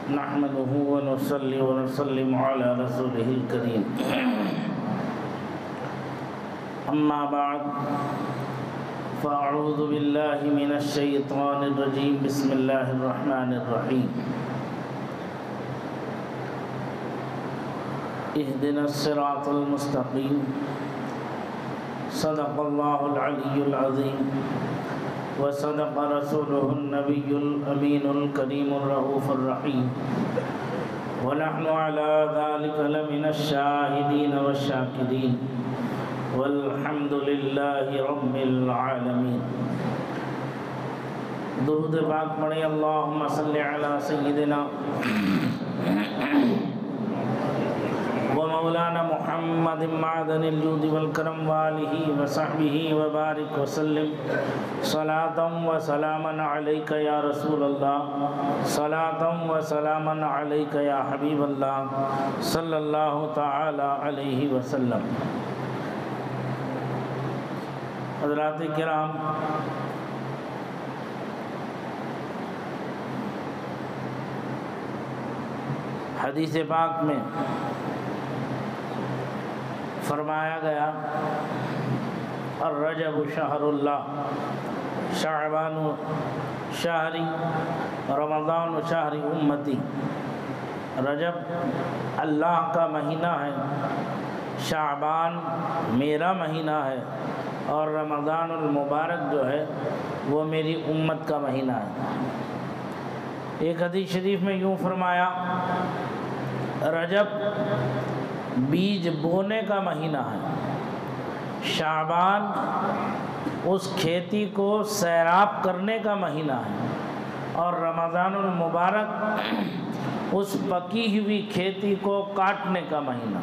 نحمده ونصلي ونسلم على رسوله الكريم أما بعد فأعوذ بالله من الشيطان الرجيم بسم الله الرحمن الرحيم اهدنا الصراط المستقيم صدق الله العلي العظيم وصدق رسوله النبي الأمين الكريم الرؤوف الرحيم ونحن على ذلك لمن الشاهدين والشاكرين والحمد لله رب العالمين. درود پاک پڑھیں اللہم صلی علی سیدنا ومولانا محمد معدن الجود والکرم وآلہ وصحبہ وبارک وسلم صلاة وسلاما علیک یا رسول اللہ صلاة وسلاما علیک یا حبیب اللہ صلی اللہ تعالی علیہ وسلم. حضرات کرام، حدیث پاک میں فرمایا گیا الرجب شہر اللہ، شعبان شہری، رمضان شہری امتی. رجب اللہ کا مہینہ ہے، شعبان میرا مہینہ ہے، اور رمضان المبارک جو ہے وہ میری امت کا مہینہ ہے. ایک حدیث شریف میں یوں فرمایا رجب بیج بونے کا مہینہ ہے، شعبان اس کھیتی کو سیراب کرنے کا مہینہ ہے، اور رمضان المبارک اس پکی ہوئی کھیتی کو کاٹنے کا مہینہ.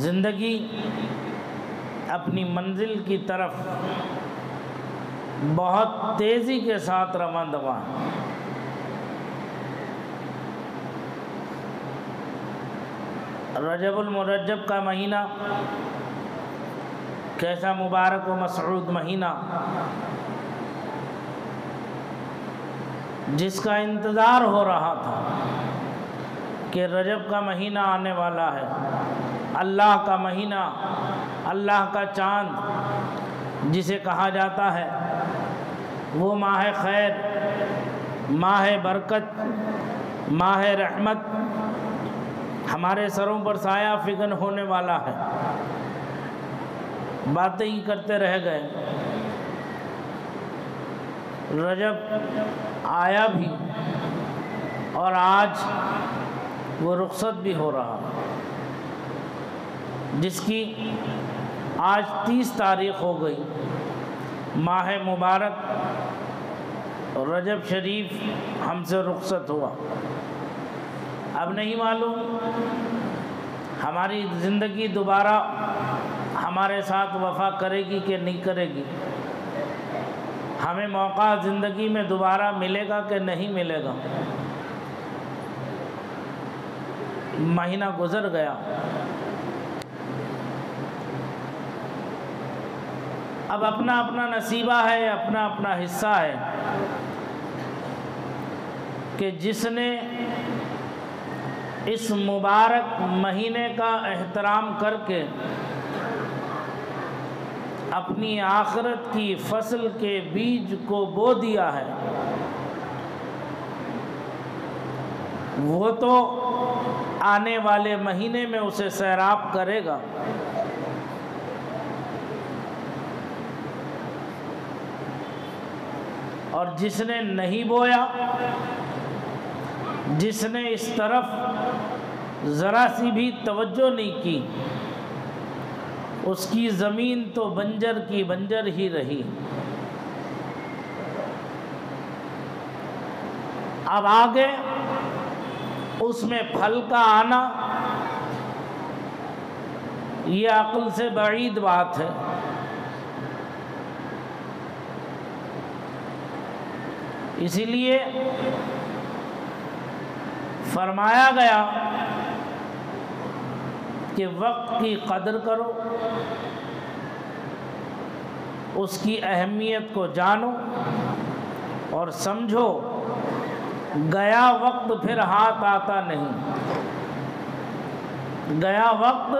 زندگی اپنی منزل کی طرف بہت تیزی کے ساتھ رواں دواں. رجب المرجب کا مہینہ کیسا مبارک و مسعود مہینہ، جس کا انتظار ہو رہا تھا کہ رجب کا مہینہ آنے والا ہے. اللہ کا مہینہ، اللہ کا چاند جسے کہا جاتا ہے، وہ ماہ خیر، ماہ برکت، ماہ رحمت ہمارے سروں پر سایہ فگن ہونے والا ہے. باتیں ہی کرتے رہ گئے، رجب آیا بھی اور آج وہ رخصت بھی ہو رہا، جس کی آج 30 تاریخ ہو گئی. ماہ مبارک رجب شریف ہم سے رخصت ہوا. اب نہیں معلوم ہماری زندگی دوبارہ ہمارے ساتھ وفا کرے گی کہ نہیں کرے گی، ہمیں موقع زندگی میں دوبارہ ملے گا کہ نہیں ملے گا. مہینہ گزر گیا، اب اپنا اپنا نصیبہ ہے، اپنا اپنا حصہ ہے کہ جس نے اس مبارک مہینے کا احترام کر کے اپنی آخرت کی فصل کے بیج کو بو دیا ہے، وہ تو آنے والے مہینے میں اسے سیراب کرے گا. اور جس نے نہیں بویا، جس نے اس طرف ذرا سی بھی توجہ نہیں کی، اس کی زمین تو بنجر کی بنجر ہی رہی. اب آگے اس میں پھل کا آنا یہ عقل سے بعید بات ہے. اسی لیے فرمایا گیا کہ وقت کی قدر کرو، اس کی اہمیت کو جانو اور سمجھو گیا وقت پھر ہاتھ آتا نہیں، گیا وقت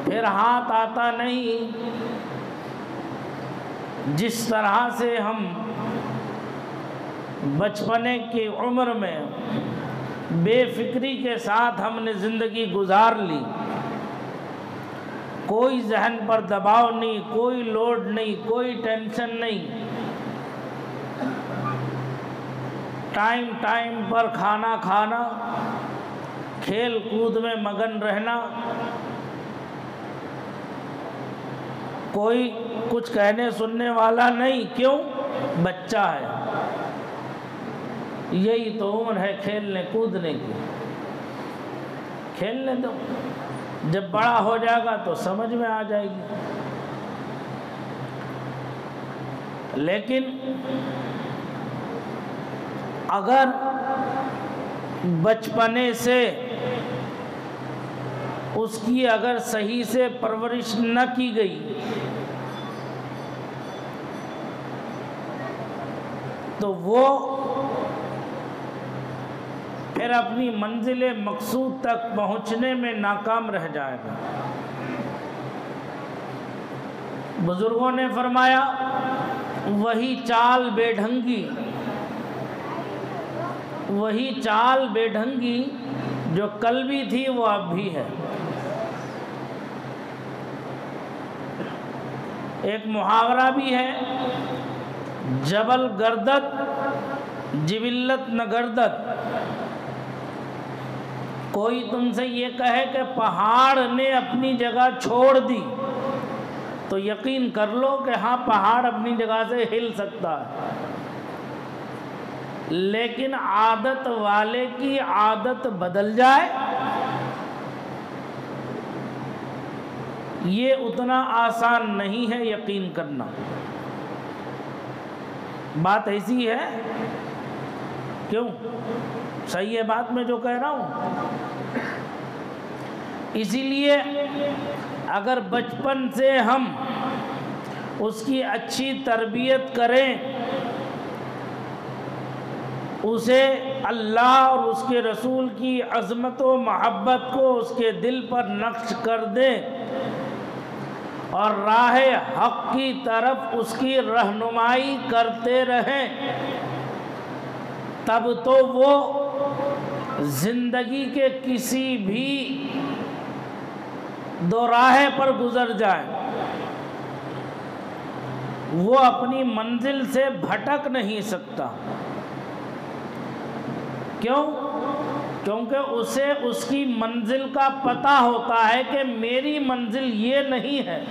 پھر ہاتھ آتا نہیں۔ جس طرح سے ہم بچپنے کی عمر میں بے فکری کے ساتھ ہم نے زندگی گزار لی، کوئی ذہن پر دباؤ نہیں، کوئی لوڈ نہیں، کوئی ٹینشن نہیں، ٹائم ٹائم پر کھانا کھانا، کھیل کود میں مگن رہنا، کوئی کچھ کہنے سننے والا نہیں، کیوں؟ بچہ ہے، یہی تو عمر ہے کھیلنے کودنے کی، کھیلنے دو، جب بڑا ہو جائے گا تو سمجھ میں آ جائے گی۔ لیکن اگر بچپنے سے اس کی اگر صحیح سے پرورش نہ کی گئی تو وہ پھر اپنی منزل مقصود تک پہنچنے میں ناکام رہ جائے گا۔ بزرگوں نے فرمایا وہی چال بے ڈھنگی، وہی چال بے ڈھنگی جو کل بھی تھی وہ اب بھی ہے۔ ایک محاورہ بھی ہے، جبل گردت جبلت نہ گردت۔ کوئی تم سے یہ کہے کہ پہاڑ نے اپنی جگہ چھوڑ دی تو یقین کر لو کہ ہاں پہاڑ اپنی جگہ سے ہل سکتا ہے، لیکن عادت والے کی عادت بدل جائے یہ اتنا آسان نہیں ہے یقین کرنا۔ بات ایسی ہے، کیوں؟ صحیح ہے بات میں جو کہہ رہا ہوں؟ اسی لیے اگر بچپن سے ہم اس کی اچھی تربیت کریں، اسے اللہ اور اس کے رسول کی عظمت و محبت کو اس کے دل پر نقش کر دیں اور راہ حق کی طرف اس کی رہنمائی کرتے رہیں، تب تو وہ زندگی کے کسی بھی دو راہے پر گزر جائے، وہ اپنی منزل سے بھٹک نہیں سکتا۔ کیوں؟ کیونکہ اسے اس کی منزل کا پتہ ہوتا ہے کہ میری منزل یہ نہیں ہے،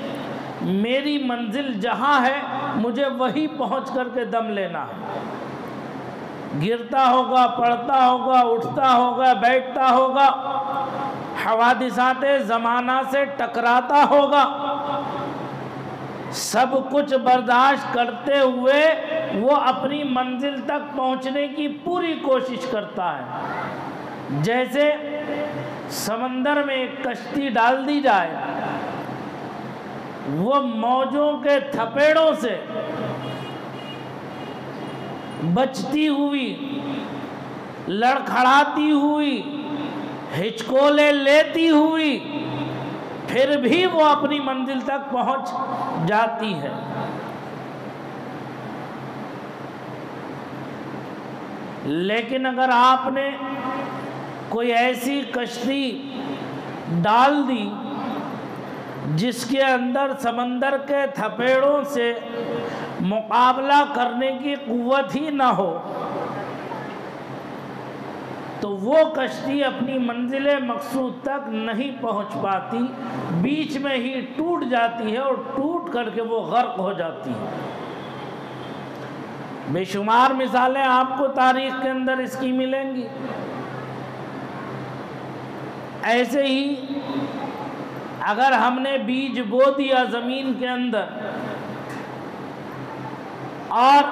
میری منزل جہاں ہے مجھے وہی پہنچ کر کے دم لینا ہے۔ گرتا ہوگا، پڑتا ہوگا، اٹھتا ہوگا، بیٹھتا ہوگا، حوادثات زمانہ سے ٹکراتا ہوگا، سب کچھ برداشت کرتے ہوئے وہ اپنی منزل تک پہنچنے کی پوری کوشش کرتا ہے۔ جیسے سمندر میں ایک کشتی ڈال دی جائے، وہ موجوں کے تھپیڑوں سے بچتی ہوئی، لڑکھڑاتی ہوئی، ہچکولے لیتی ہوئی، پھر بھی وہ اپنی منزل تک پہنچ جاتی ہے۔ لیکن اگر آپ نے کوئی ایسی کشتی ڈال دی جس کے اندر سمندر کے تھپیڑوں سے مقابلہ کرنے کی قوت ہی نہ ہو، تو وہ کشتی اپنی منزل مقصود تک نہیں پہنچ پاتی، بیچ میں ہی ٹوٹ جاتی ہے اور ٹوٹ کر کے وہ غرق ہو جاتی ہے۔ بے شمار مثالیں آپ کو تاریخ کے اندر اس کی ملیں گی۔ ایسے ہی اگر ہم نے بیج بو دیا زمین کے اندر اور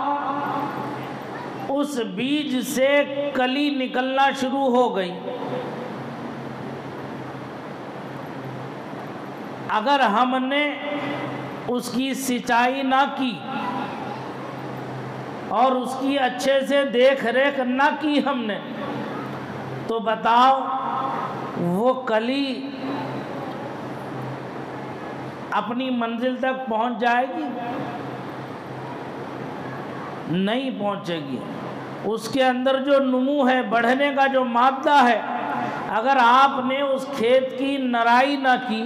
اس بیج سے کلی نکلنا شروع ہو گئی، اگر ہم نے اس کی سینچائی نہ کی اور اس کی اچھے سے دیکھ ریکھ نہ کی ہم نے تو بتاؤ وہ کلی اپنی منزل تک پہنچ جائے گی؟ نہیں پہنچے گی۔ اس کے اندر جو نمو ہے، بڑھنے کا جو مادہ ہے، اگر آپ نے اس کھیت کی نرائی نہ کی،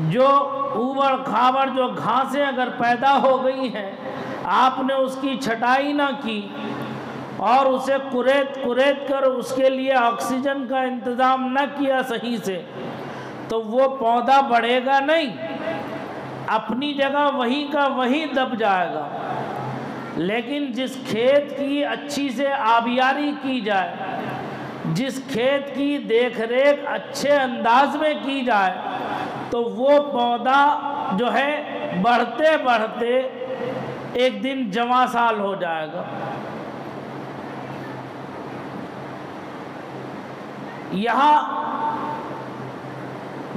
جو اوبڑ کھابڑ جو گھاسیں اگر پیدا ہو گئی ہیں آپ نے اس کی چھٹائی نہ کی اور اسے کریت کر اس کے لیے آکسیجن کا انتظام نہ کیا صحیح سے، تو وہ پودا بڑھے گا نہیں، اپنی جگہ وہیں کا وہیں دب جائے گا۔ لیکن جس کھیت کی اچھی سے آبیاری کی جائے، جس کھیت کی دیکھ ریکھ اچھے انداز میں کی جائے، تو وہ پودا جو ہے بڑھتے بڑھتے ایک دن جواں سال ہو جائے گا۔ یہاں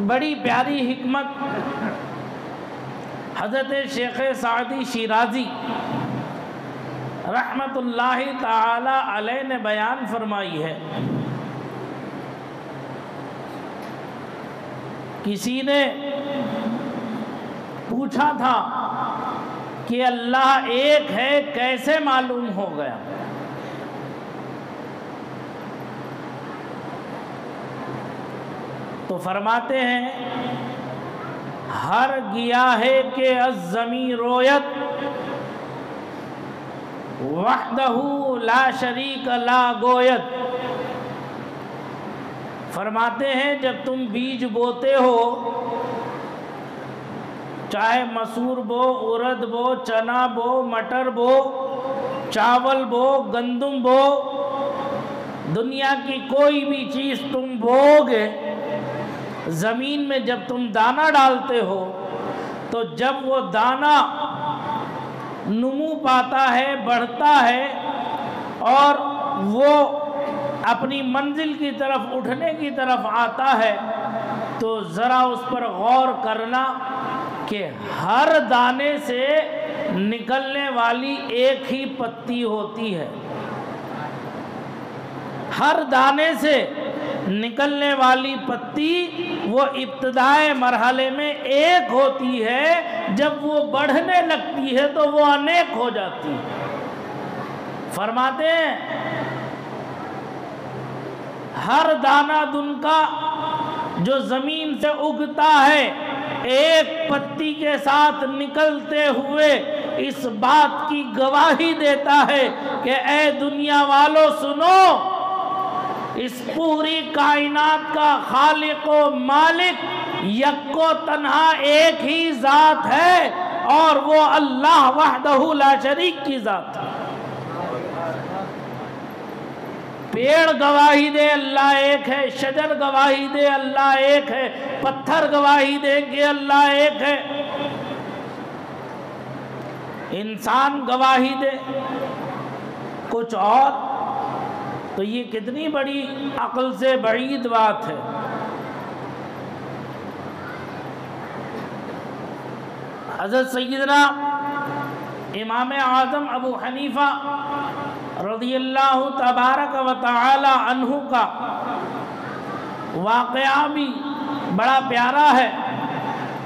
بڑی پیاری حکمت حضرت شیخ سعدی شیرازی رحمت اللہ تعالی علیہ نے بیان فرمائی ہے۔ کسی نے پوچھا تھا کہ اللہ ایک ہے کیسے معلوم ہو گیا؟ تو فرماتے ہیں ہر گیاہے کے از زمین رویت وحدہ لا شریک لا گویت۔ فرماتے ہیں جب تم بیج بوتے ہو، چاہے مسور بو، ارد بو، چنا بو، مٹر بو، چاول بو، گندم بو، دنیا کی کوئی بھی چیز تم بوگے، زمین میں جب تم دانہ ڈالتے ہو تو جب وہ دانہ نمو پاتا ہے، بڑھتا ہے اور وہ اپنی منزل کی طرف اٹھنے کی طرف آتا ہے، تو ذرا اس پر غور کرنا کہ ہر دانے سے نکلنے والی ایک ہی پتی ہوتی ہے۔ ہر دانے سے نکلنے والی پتی وہ ابتدائی مرحلے میں ایک ہوتی ہے، جب وہ بڑھنے لگتی ہے تو وہ انیک ہو جاتی ہے۔ فرماتے ہیں ہر دانہ دن کا جو زمین سے اگتا ہے ایک پتی کے ساتھ نکلتے ہوئے اس بات کی گواہی دیتا ہے کہ اے دنیا والو سنو، اس پوری کائنات کا خالق و مالک یک و تنہا ایک ہی ذات ہے اور وہ اللہ وحدہ لا شریک کی ذات ہے۔ پیڑ گواہی دے اللہ ایک ہے، شجر گواہی دے اللہ ایک ہے، پتھر گواہی دے کہ اللہ ایک ہے، انسان گواہی دے کچھ اور، تو یہ کتنی بڑی عقل سے بعید بات ہے۔ حضرت سیدنا امام اعظم ابو حنیفہ رضی اللہ تبارک و تعالی عنہ کا واقعہ بھی بڑا پیارا ہے،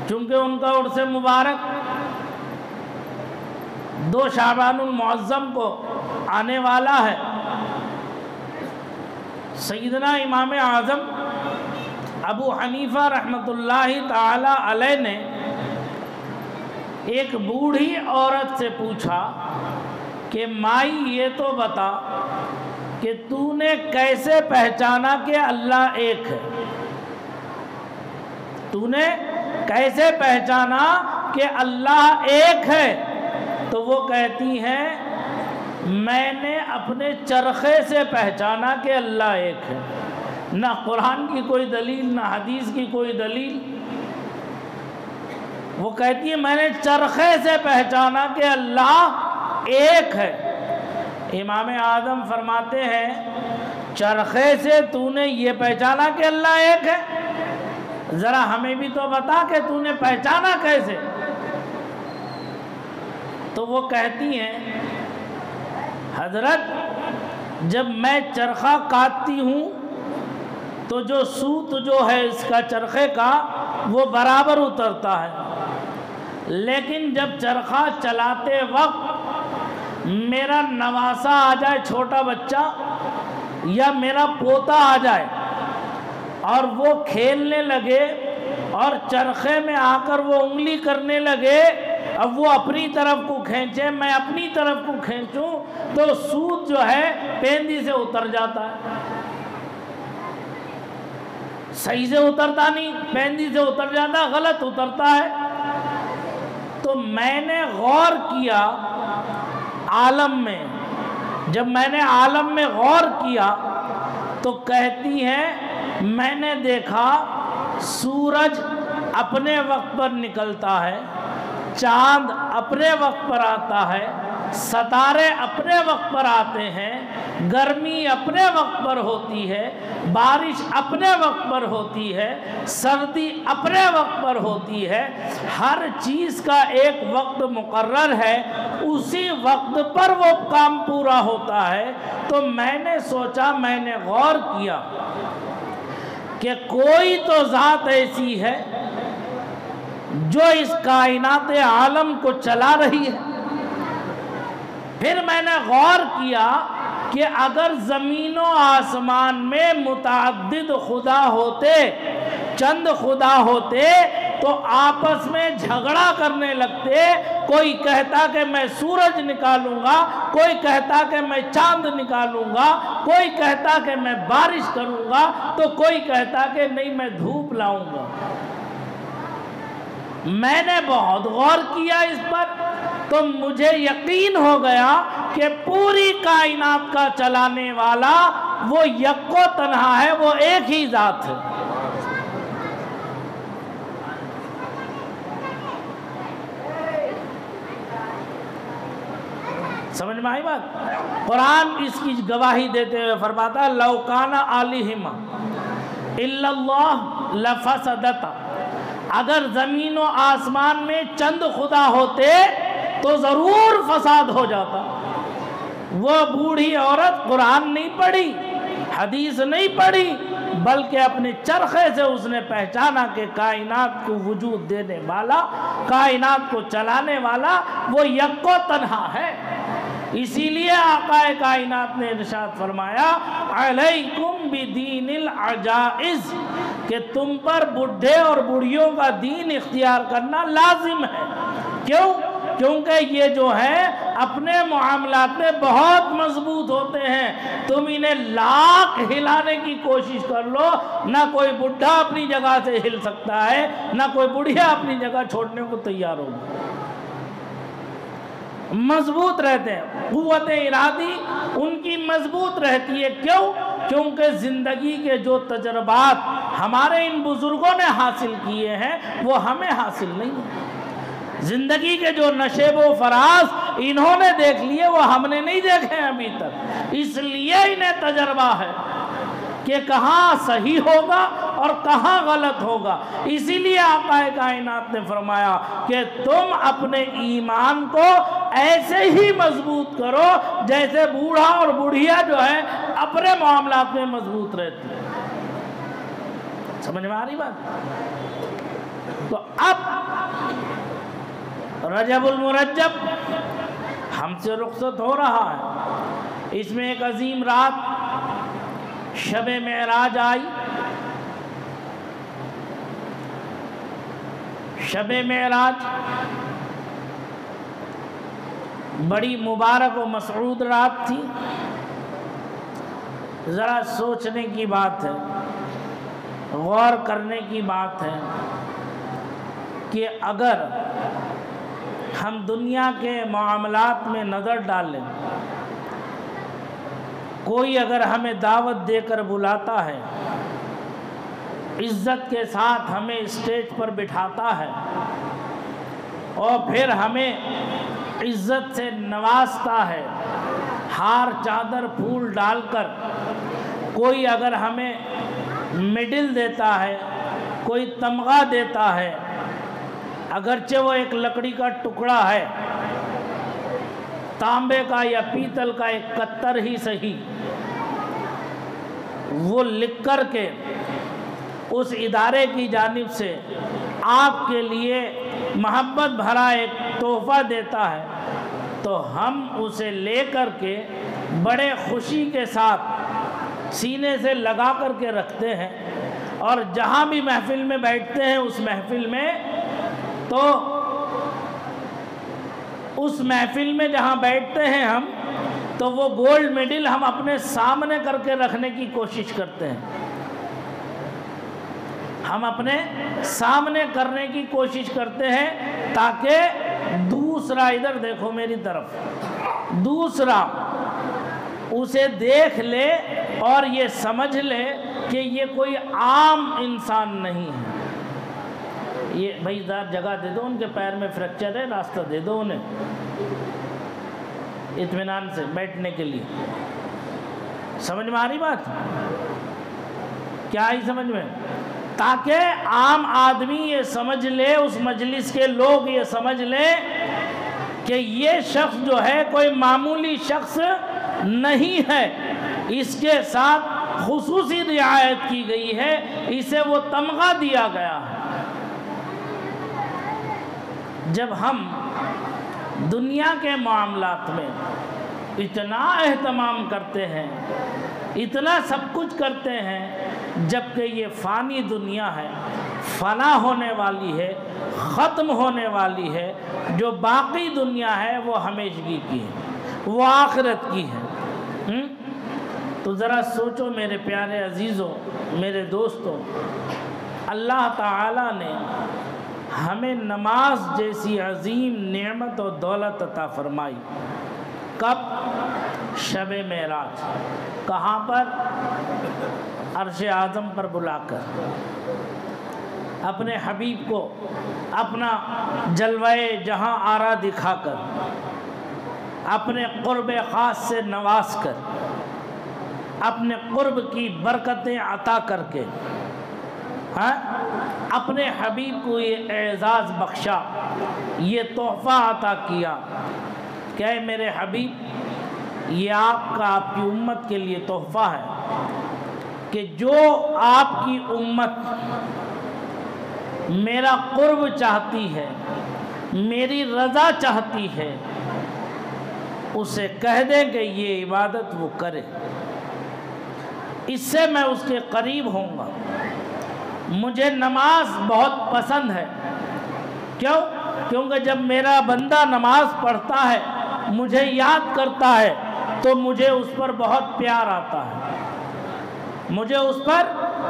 چونکہ ان کا عرس مبارک 2 شعبان المعظم کو آنے والا ہے۔ سیدنا امام اعظم ابو حنیفہ رحمت اللہ تعالی علیہ نے ایک بوڑھی عورت سے پوچھا کہ مائی یہ تو بتا کہ تو نے کیسے پہچانا کہ اللہ ایک ہے؟ تو نے کیسے پہچانا کہ اللہ ایک ہے؟ تو وہ کہتی ہیں میں نے اپنے چرخے سے پہچانا کہ اللہ ایک ہے۔ نہ قرآن کی کوئی دلیل، نہ حدیث کی کوئی دلیل، وہ کہتی ہے میں نے چرخے سے پہچانا کہ اللہ ایک ہے۔ امام اعظم فرماتے ہیں چرخے سے تو نے یہ پہچانا کہ اللہ ایک ہے؟ ذرا ہمیں بھی تو بتا کہ تو نے پہچانا کیسے؟ تو وہ کہتی ہیں حضرت جب میں چرخہ کاٹتی ہوں تو جو سوت جو ہے اس کا چرخے کا وہ برابر اترتا ہے، لیکن جب چرخہ چلاتے وقت میرا نواسا آ جائے، چھوٹا بچہ یا میرا پوتا آ جائے اور وہ کھیلنے لگے اور چرخے میں آ کر وہ انگلی کرنے لگے، اب وہ اپنی طرف کو کھینچے میں اپنی طرف کو کھینچوں تو سوت جو ہے پیندی سے اتر جاتا ہے، صحیح سے اترتا نہیں، پیندی سے اتر جاتا، غلط اترتا ہے۔ تو میں نے غور کیا عالم میں، جب میں نے عالم میں غور کیا تو کہتی ہیں میں نے دیکھا سورج اپنے وقت پر نکلتا ہے، چاند اپنے وقت پر آتا ہے، ستارے اپنے وقت پر آتے ہیں، گرمی اپنے وقت پر ہوتی ہے، بارش اپنے وقت پر ہوتی ہے، سردی اپنے وقت پر ہوتی ہے، ہر چیز کا ایک وقت مقرر ہے، اسی وقت پر وہ کام پورا ہوتا ہے۔ تو میں نے سوچا، میں نے غور کیا کہ کوئی تو ذات ایسی ہے جو اس کائنات عالم کو چلا رہی ہے۔ پھر میں نے غور کیا کہ اگر زمین و آسمان میں متعدد خدا ہوتے، چند خدا ہوتے تو آپس میں جھگڑا کرنے لگتے، کوئی کہتا کہ میں سورج نکالوں گا، کوئی کہتا کہ میں چاند نکالوں گا، کوئی کہتا کہ میں بارش کروں گا، تو کوئی کہتا کہ نہیں میں دھوپ لاؤں گا۔ میں نے بہت غور کیا اس پر تو مجھے یقین ہو گیا کہ پوری کائنات کا چلانے والا وہ یک و تنہا ہے، وہ ایک ہی ذات ہے۔ سمجھ میں آئی بات؟ قرآن اس کی گواہی دیتے ہوئے فرماتا ہے لَوْ كَانَ آلِهِمَا إِلَّا اللَّهُ لَفَسَدَتَا، اگر زمین و آسمان میں چند خدا ہوتے تو ضرور فساد ہو جاتا۔ وہ بوڑھی عورت قرآن نہیں پڑھی، حدیث نہیں پڑھی، بلکہ اپنے چرخے سے اس نے پہچانا کہ کائنات کو وجود دینے والا، کائنات کو چلانے والا وہ یک و تنہا ہے۔ اسی لیے آقا کائنات نے ارشاد فرمایا علیکم بدین العجائز، کہ تم پر بڈھے اور بڑھیوں کا دین اختیار کرنا لازم ہے۔ کیوں؟ کیونکہ یہ جو ہے اپنے معاملات میں بہت مضبوط ہوتے ہیں، تم انہیں لاکھ ہلانے کی کوشش کر لو، نہ کوئی بڈھا اپنی جگہ سے ہل سکتا ہے، نہ کوئی بڑھیا اپنی جگہ چھوڑنے کو تیار ہوگا۔ مضبوط رہتے ہیں، قوت ارادی ان کی مضبوط رہتی ہے۔ کیوں؟ کیونکہ زندگی کے جو تجربات ہمارے ان بزرگوں نے حاصل کیے ہیں وہ ہمیں حاصل نہیں ہیں۔ زندگی کے جو نشیب و فراز انہوں نے دیکھ لیے وہ ہم نے نہیں دیکھے ابھی تک، اس لیے انہیں تجربہ ہے کہ کہاں صحیح ہوگا اور کہاں غلط ہوگا۔ اسی لیے آقا کائنات نے فرمایا کہ تم اپنے ایمان کو ایسے ہی مضبوط کرو جیسے بوڑھا اور بڑھیا جو ہے اپنے معاملات میں مضبوط رہتی ہے۔ سمجھ میں آ رہی بات؟ تو اب رجب المرجب ہم سے رخصت ہو رہا ہے، اس میں ایک عظیم رات شب معراج آئی۔ شب معراج بڑی مبارک و مسعود رات تھی۔ ذرا سوچنے کی بات ہے، غور کرنے کی بات ہے کہ اگر ہم دنیا کے معاملات میں نظر ڈالیں، کوئی اگر ہمیں دعوت دے کر بلاتا ہے، عزت کے ساتھ ہمیں اسٹیج پر بٹھاتا ہے اور پھر ہمیں عزت سے نوازتا ہے، ہار چادر پھول ڈال کر، کوئی اگر ہمیں میڈل دیتا ہے، کوئی تمغہ دیتا ہے، اگرچہ وہ ایک لکڑی کا ٹکڑا ہے، تانبے کا یا پیتل کا ایک کتر ہی صحیح، وہ لکھ کر کے اس ادارے کی جانب سے آپ کے لیے محبت بھرا ایک تحفہ دیتا ہے تو ہم اسے لے کر کے بڑے خوشی کے ساتھ سینے سے لگا کر کے رکھتے ہیں، اور جہاں بھی محفل میں بیٹھتے ہیں اس محفل میں جہاں بیٹھتے ہیں ہم تو وہ گولڈ میڈل ہم اپنے سامنے کر کے رکھنے کی کوشش کرتے ہیں، ہم اپنے سامنے کرنے کی کوشش کرتے ہیں تاکہ دوسرا، ادھر دیکھو میری طرف، دوسرا اسے دیکھ لے اور یہ سمجھ لے کہ یہ کوئی عام انسان نہیں ہے۔ یہ بھائی ذرا جگہ دے دو، ان کے پیر میں فریکچر ہے، راستہ دے دو انہیں اطمینان سے بیٹھنے کے لیے۔ سمجھ میں آ رہی بات؟ کیا آئی سمجھ میں؟ تاکہ عام آدمی یہ سمجھ لے، اس مجلس کے لوگ یہ سمجھ لیں کہ یہ شخص جو ہے کوئی معمولی شخص نہیں ہے، اس کے ساتھ خصوصی رعایت کی گئی ہے، اسے وہ تمغہ دیا گیا ہے۔ جب ہم دنیا کے معاملات میں اتنا اہتمام کرتے ہیں، اتنا سب کچھ کرتے ہیں، جبکہ یہ فانی دنیا ہے، فنا ہونے والی ہے، ختم ہونے والی ہے، جو باقی دنیا ہے وہ ہمیشگی کی ہے، وہ آخرت کی ہے۔ تو ذرا سوچو میرے پیارے عزیزوں، میرے دوستوں، اللہ تعالیٰ نے ہمیں نماز جیسی عظیم نعمت و دولت عطا فرمائی۔ کب؟ شب معراج۔ کہاں پر؟ عرش اعظم پر بلا کر اپنے حبیب کو اپنا جلوہ جہاں آرا دکھا کر، اپنے قرب خاص سے نواز کر، اپنے قرب کی برکتیں عطا کر کے اپنے حبیب کو یہ اعزاز بخشا، یہ تحفہ عطا کیا کہ اے میرے حبیب، یہ آپ کا، آپ کی امت کے لیے تحفہ ہے کہ جو آپ کی امت میرا قرب چاہتی ہے، میری رضا چاہتی ہے، اسے کہہ دیں کہ یہ عبادت وہ کرے، اس سے میں اس کے قریب ہوں گا۔ مجھے نماز بہت پسند ہے۔ کیوں؟ کیونکہ جب میرا بندہ نماز پڑھتا ہے، مجھے یاد کرتا ہے، تو مجھے اس پر بہت پیار آتا ہے، مجھے اس پر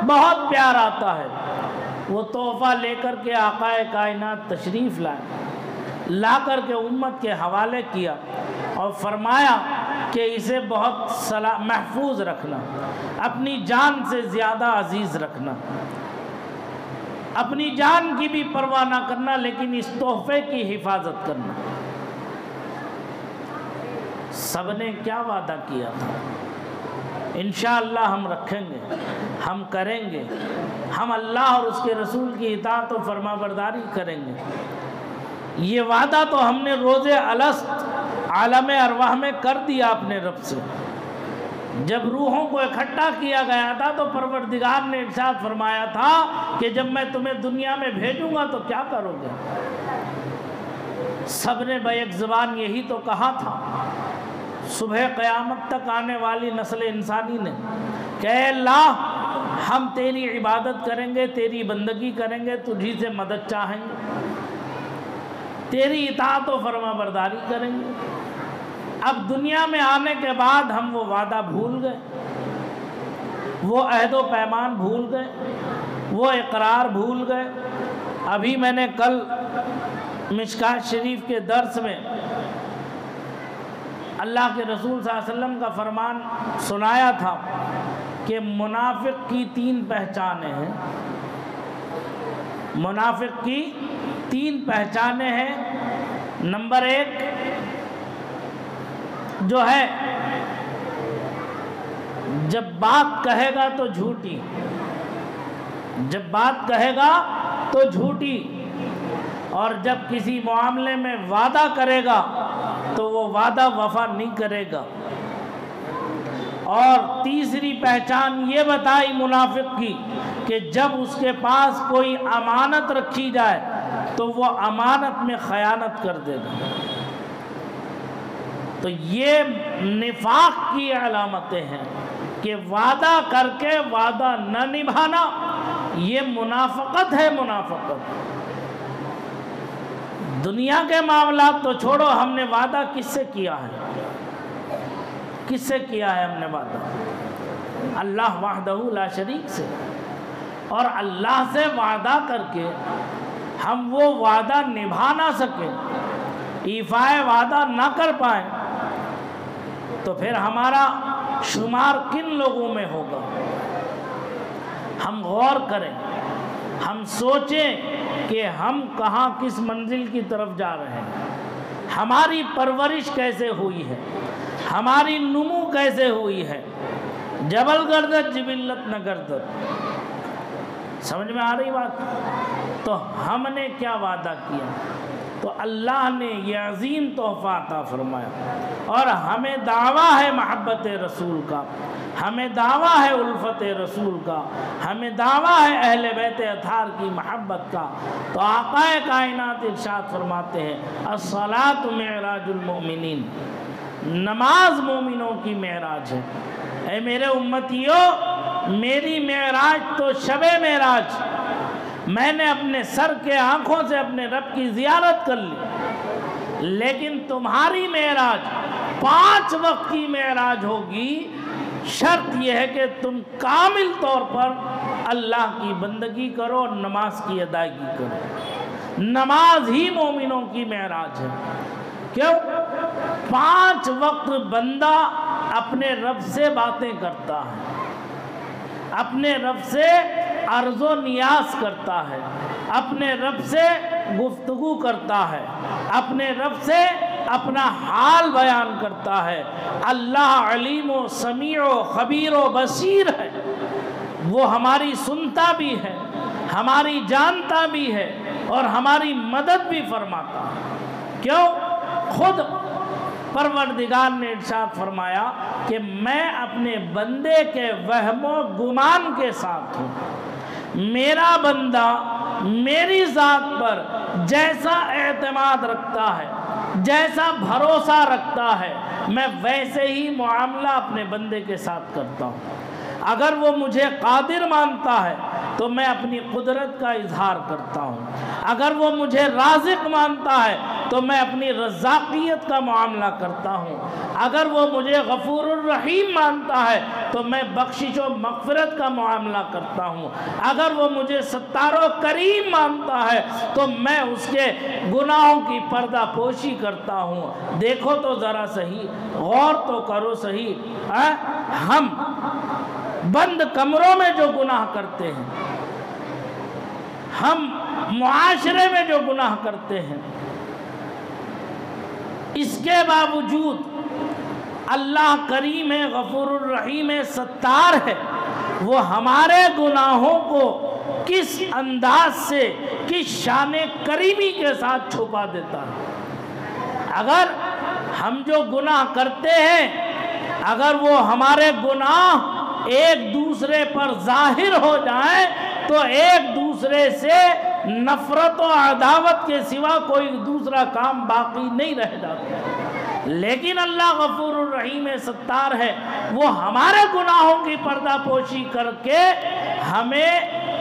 بہت پیار آتا ہے۔ وہ تحفہ لے کر کے آقا کائنات تشریف لائے، لا کر کے امت کے حوالے کیا اور فرمایا کہ اسے بہت محفوظ رکھنا، اپنی جان سے زیادہ عزیز رکھنا، اپنی جان کی بھی پرواہ نہ کرنا، لیکن اس تحفے کی حفاظت کرنا۔ سب نے کیا وعدہ کیا تھا؟ انشاءاللہ ہم رکھیں گے، ہم کریں گے، ہم اللہ اور اس کے رسول کی اطاعت و فرما برداری کریں گے۔ یہ وعدہ تو ہم نے روز الست عالم ارواح میں کر دیا اپنے رب سے۔ جب روحوں کو اکٹھا کیا گیا تھا تو پروردگار نے ارشاد فرمایا تھا کہ جب میں تمہیں دنیا میں بھیجوں گا تو کیا کرو گے؟ سب نے بیک زبان یہی تو کہا تھا، صبح قیامت تک آنے والی نسل انسانی نے کہ اے اللہ، ہم تیری عبادت کریں گے، تیری بندگی کریں گے، تجھی سے مدد چاہیں گے، تیری اطاعت و فرما برداری کریں گے۔ اب دنیا میں آنے کے بعد ہم وہ وعدہ بھول گئے، وہ عہد و پیمان بھول گئے، وہ اقرار بھول گئے۔ ابھی میں نے کل مشکات شریف کے درس میں اللہ کے رسول صلی اللہ علیہ وسلم کا فرمان سنایا تھا کہ منافق کی 3 پہچانیں ہیں، منافق کی 3 پہچانیں ہیں۔ نمبر 1 جو ہے، جب بات کہے گا تو جھوٹی، جب بات کہے گا تو جھوٹی، اور جب کسی معاملے میں وعدہ کرے گا تو وہ وعدہ وفا نہیں کرے گا۔ اور تیسری پہچان یہ بتائی منافق کی کہ جب اس کے پاس کوئی امانت رکھی جائے تو وہ امانت میں خیانت کر دے گا۔ تو یہ نفاق کی علامتیں ہیں کہ وعدہ کر کے وعدہ نہ نبھانا، یہ منافقت ہے، منافقت۔ دنیا کے معاملات تو چھوڑو، ہم نے وعدہ کس سے کیا ہے؟ کس سے کیا ہے ہم نے وعدہ؟ اللہ وحدہ لا شریک سے۔ اور اللہ سے وعدہ کر کے ہم وہ وعدہ نبھا نہ سکیں، ایفائے وعدہ نہ کر پائیں، تو پھر ہمارا شمار کن لوگوں میں ہوگا؟ ہم غور کریں، ہم سوچیں کہ ہم کہاں کس منزل کی طرف جا رہے ہیں، ہماری پرورش کیسے ہوئی ہے، ہماری نمو کیسے ہوئی ہے۔ جبل گردت جبلت نہ گردت، سمجھ میں آ رہی بات؟ تو ہم نے کیا وعدہ کیا؟ تو اللہ نے یہ عظیم تحفہ عطا فرمایا، اور ہمیں دعویٰ ہے محبت رسول کا، ہمیں دعویٰ ہے الفت رسول کا، ہمیں دعویٰ ہے اہل بیت اطہار کی محبت کا۔ تو آقا کائنات ارشاد فرماتے ہیں الصلاۃ معراج المؤمنین، نماز مومنوں کی معراج ہے۔ اے میرے امتیوں، میری معراج تو شب معراج، میں نے اپنے سر کے آنکھوں سے اپنے رب کی زیارت کر لی، لیکن تمہاری معراج 5 وقت کی معراج ہوگی۔ شرط یہ ہے کہ تم کامل طور پر اللہ کی بندگی کرو اور نماز کی ادائیگی کرو۔ نماز ہی مومنوں کی معراج ہے۔ کیوں؟ 5 وقت بندہ اپنے رب سے باتیں کرتا ہے، اپنے رب سے عرض و نیاز کرتا ہے، اپنے رب سے گفتگو کرتا ہے، اپنے رب سے اپنا حال بیان کرتا ہے۔ اللہ علیم و سمیع و خبیر و بصیر ہے، وہ ہماری سنتا بھی ہے، ہماری جانتا بھی ہے، اور ہماری مدد بھی فرماتا ہے۔ کیوں؟ خود پروردگار نے ارشاد فرمایا کہ میں اپنے بندے کے وہم و گمان کے ساتھ ہوں۔ میرا بندہ میری ذات پر جیسا اعتماد رکھتا ہے، جیسا بھروسہ رکھتا ہے، میں ویسے ہی معاملہ اپنے بندے کے ساتھ کرتا ہوں۔ اگر وہ مجھے قادر مانتا ہے تو میں اپنی قدرت کا اظہار کرتا ہوں، اگر وہ مجھے رازق مانتا ہے تو میں اپنی رزاقیت کا معاملہ کرتا ہوں، اگر وہ مجھے غفور الرحیم مانتا ہے تو میں بخشش و مغفرت کا معاملہ کرتا ہوں، اگر وہ مجھے ستار و کریم مانتا ہے تو میں اس کے گناہوں کی پردہ پوشی کرتا ہوں۔ دیکھو تو ذرا صحیح، غور تو کرو صحیح، ہم بند کمروں میں جو گناہ کرتے ہیں، ہم معاشرے میں جو گناہ کرتے ہیں، اس کے باوجود اللہ کریم ہے، غفور الرحیم ہے، ستار ہے، وہ ہمارے گناہوں کو کس انداز سے، کس شان کریمی کے ساتھ چھپا دیتا ہے۔ اگر ہم جو گناہ کرتے ہیں، اگر وہ ہمارے گناہ ایک دوسرے پر ظاہر ہو جائیں تو ایک دوسرے سے نفرت و عداوت کے سوا کوئی دوسرا کام باقی نہیں رہ جاتا۔ لیکن اللہ غفور الرحیم ستار ہے، وہ ہمارے گناہوں کی پردہ پوشی کر کے ہمیں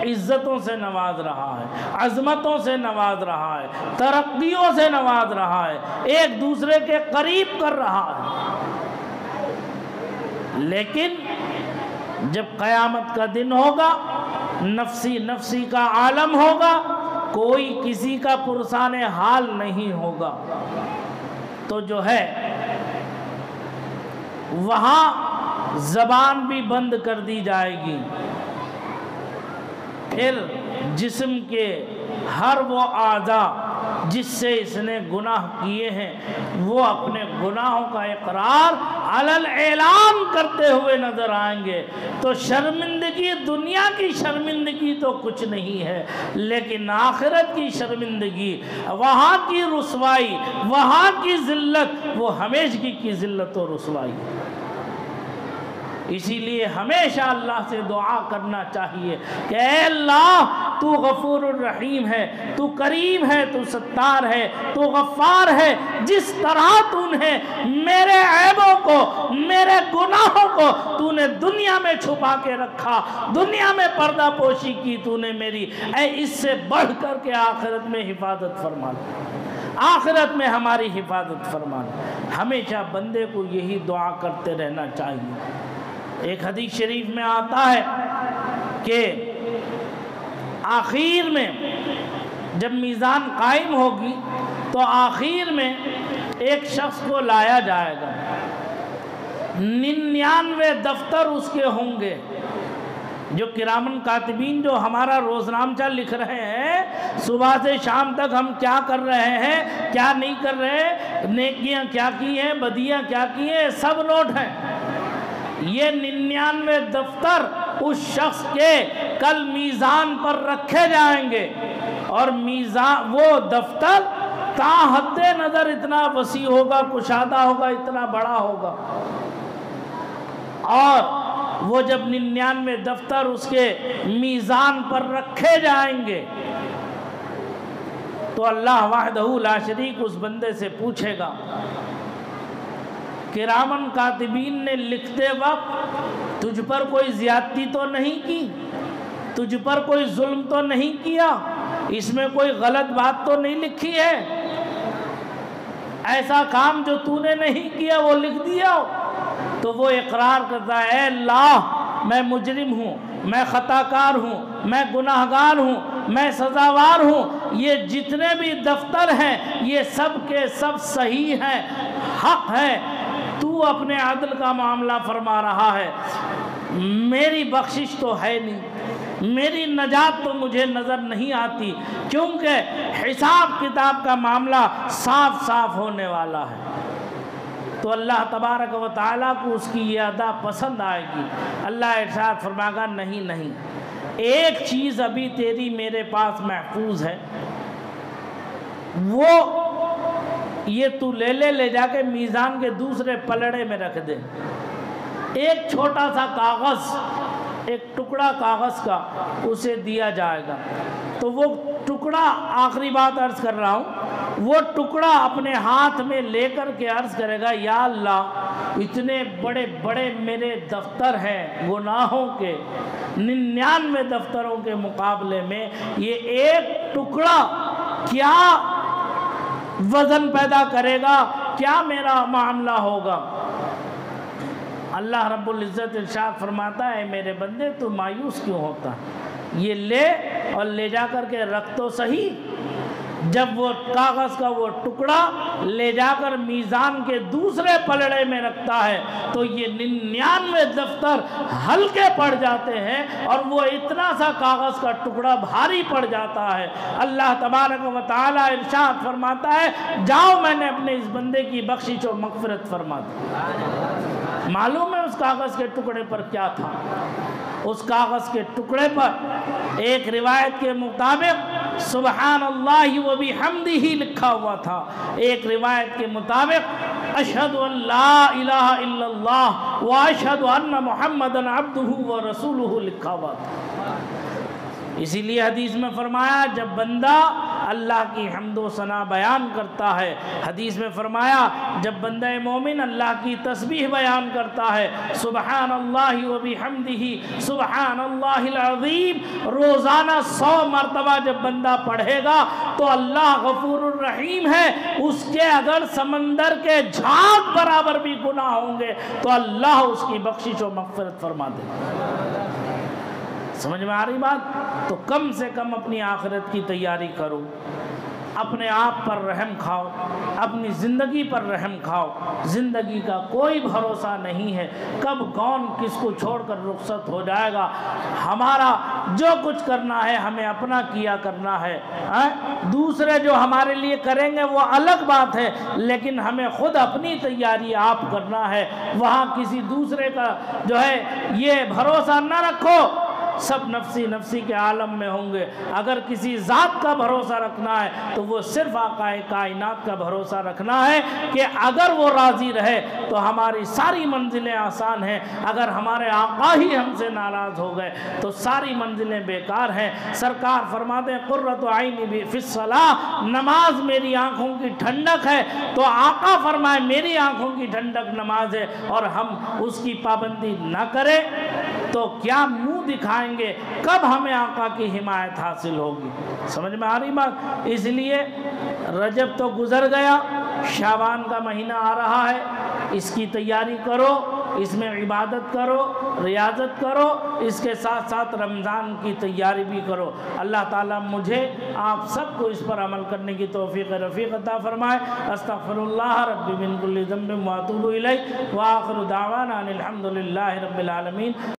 عزتوں سے نواز رہا ہے، عظمتوں سے نواز رہا ہے، ترقیوں سے نواز رہا ہے، ایک دوسرے کے قریب کر رہا ہے۔ لیکن جب قیامت کا دن ہوگا، نفسی نفسی کا عالم ہوگا، کوئی کسی کا پرسان حال نہیں ہوگا، تو جو ہے وہاں زبان بھی بند کر دی جائے گی، پھر جسم کے ہر وہ اعضاء جس سے اس نے گناہ کیے ہیں وہ اپنے گناہوں کا اقرار علل اعلان کرتے ہوئے نظر آئیں گے۔ تو شرمندگی، دنیا کی شرمندگی تو کچھ نہیں ہے، لیکن آخرت کی شرمندگی، وہاں کی رسوائی، وہاں کی ذلت، وہ ہمیشگی کی ذلت و رسوائی۔ اسی لیے ہمیشہ اللہ سے دعا کرنا چاہیے کہ اے اللہ تو غفور الرحیم ہے، تو کریم ہے، تو ستار ہے، تو غفار ہے۔ جس طرح تو نے میرے عیبوں کو، میرے گناہوں کو تو نے دنیا میں چھپا کے رکھا، دنیا میں پردہ پوشی کی تو نے میری، اے اس سے بڑھ کر کے آخرت میں حفاظت فرما لے، آخرت میں ہماری حفاظت فرما لے۔ ہمیشہ بندے کو یہی دعا کرتے رہنا چاہیے۔ ایک حدیث شریف میں آتا ہے کہ آخر میں جب میزان قائم ہوگی تو آخر میں ایک شخص کو لایا جائے گا، 99 دفتر اس کے ہوں گے، جو کرامن کاتبین جو ہمارا روزنامہ لکھ رہے ہیں، صبح سے شام تک ہم کیا کر رہے ہیں، کیا نہیں کر رہے، نیکیاں کیا کی ہیں، بدیاں کیا کی ہیں، سب نوٹ ہیں۔ یہ 99 دفتر اس شخص کے کل میزان پر رکھے جائیں گے، اور میزان وہ دفتر تا حد نظر اتنا وسیع ہوگا، کشادہ ہوگا، اتنا بڑا ہوگا، اور وہ جب 99 دفتر اس کے میزان پر رکھے جائیں گے تو اللہ وحدہ لا شریک اس بندے سے پوچھے گا، کرامن کاتبین نے لکھتے وقت تجھ پر کوئی زیادتی تو نہیں کی، تجھ پر کوئی ظلم تو نہیں کیا، اس میں کوئی غلط بات تو نہیں لکھی ہے، ایسا کام جو تو نے نہیں کیا وہ لکھ دیا ہو؟ تو وہ اقرار کرتا ہے اے اللہ میں مجرم ہوں، میں خطا کار ہوں، میں گناہگار ہوں، میں سزاوار ہوں، یہ جتنے بھی دفتر ہیں یہ سب کے سب صحیح ہیں، حق ہے، تو اپنے عدل کا معاملہ فرما رہا ہے، میری بخشش تو ہے نہیں، میری نجات تو مجھے نظر نہیں آتی، کیونکہ حساب کتاب کا معاملہ صاف صاف ہونے والا ہے۔ تو اللہ تبارک و تعالیٰ کو اس کی یہ ادا پسند آئے گی۔ اللہ ارشاد فرمائے گا نہیں، ایک چیز ابھی تیری میرے پاس محفوظ ہے، وہ یہ تو لے جا کے میزان کے دوسرے پلڑے میں رکھ دے۔ ایک چھوٹا سا کاغذ، ایک ٹکڑا کاغذ کا اسے دیا جائے گا، تو وہ ٹکڑا، آخری بات عرض کر رہا ہوں، وہ ٹکڑا اپنے ہاتھ میں لے کر کے عرض کرے گا یا اللہ اتنے بڑے بڑے میرے دفتر ہیں گناہوں کے، 99 دفتروں کے مقابلے میں یہ ایک ٹکڑا کیا وزن پیدا کرے گا، کیا میرا معاملہ ہوگا؟ اللہ رب العزت ارشاد فرماتا ہے میرے بندے تو مایوس کیوں ہوتا، یہ لے اور لے جا کر کے رکھ تو صحیح۔ جب وہ کاغذ کا وہ ٹکڑا لے جا کر میزان کے دوسرے پلڑے میں رکھتا ہے تو یہ 99 دفتر ہلکے پڑ جاتے ہیں، اور وہ اتنا سا کاغذ کا ٹکڑا بھاری پڑ جاتا ہے۔ اللہ تبارک و تعالی ارشاد فرماتا ہے جاؤ میں نے اپنے اس بندے کی بخشش و مغفرت فرما دی۔ معلوم ہے اس کاغذ کے ٹکڑے پر کیا تھا؟ اس کاغذ کے ٹکڑے پر ایک روایت کے مطابق سبحان اللہ و بحمدہ لکھا ہوا تھا، ایک روایت کے مطابق اشہد ان لا الہ الا اللہ و اشہد ان محمدًا عبدہ و رسولہ لکھا ہوا تھا۔ اسی لیے حدیث میں فرمایا جب بندہ اللہ کی حمد و ثنا بیان کرتا ہے، حدیث میں فرمایا جب بندہ مومن اللہ کی تسبیح بیان کرتا ہے سبحان اللہ و بحمدہ سبحان اللہ العظیم، روزانہ 100 مرتبہ جب بندہ پڑھے گا تو اللہ غفور الرحیم ہے، اس کے اگر سمندر کے جھاگ برابر بھی گناہ ہوں گے تو اللہ اس کی بخشش و مغفرت فرما دے گا۔ سمجھ میں آ رہی بات؟ تو کم سے کم اپنی آخرت کی تیاری کرو، اپنے آپ پر رحم کھاؤ، اپنی زندگی پر رحم کھاؤ۔ زندگی کا کوئی بھروسہ نہیں ہے، کب کون کس کو چھوڑ کر رخصت ہو جائے گا۔ ہمارا جو کچھ کرنا ہے ہمیں اپنا کیا کرنا ہے، دوسرے جو ہمارے لیے کریں گے وہ الگ بات ہے، لیکن ہمیں خود اپنی تیاری آپ کرنا ہے۔ وہاں کسی دوسرے کا جو ہے یہ بھروسہ نہ رکھو، سب نفسی نفسی کے عالم میں ہوں گے۔ اگر کسی ذات کا بھروسہ رکھنا ہے تو وہ صرف آقا کائنات کا بھروسہ رکھنا ہے کہ اگر وہ راضی رہے تو ہماری ساری منزلیں آسان ہیں، اگر ہمارے آقا ہی ہم سے ناراض ہو گئے تو ساری منزلیں بیکار ہیں۔ سرکار فرماتے ہیں قرۃ عینی فی الصلاۃ، نماز میری آنکھوں کی ٹھنڈک ہے، تو آقا فرمائے میری آنکھوں کی ٹھنڈک نماز ہے، اور ہم اس کی پابندی نہ کریں تو کیا منہ دکھائیں گے، کب ہمیں آقا کی حمایت حاصل ہوگی؟ سمجھ میں آ رہی بات؟ اس لیے رجب تو گزر گیا، شعبان کا مہینہ آ رہا ہے، اس کی تیاری کرو، اس میں عبادت کرو، ریاضت کرو، اس کے ساتھ ساتھ رمضان کی تیاری بھی کرو۔ اللہ تعالیٰ مجھے آپ سب کو اس پر عمل کرنے کی توفیق رفیق عطا فرمائے۔ استغفر اللہ ربی من کل ذنب واتوب الیہ، وآخر دعوانا ان الحمد للہ رب العالمین۔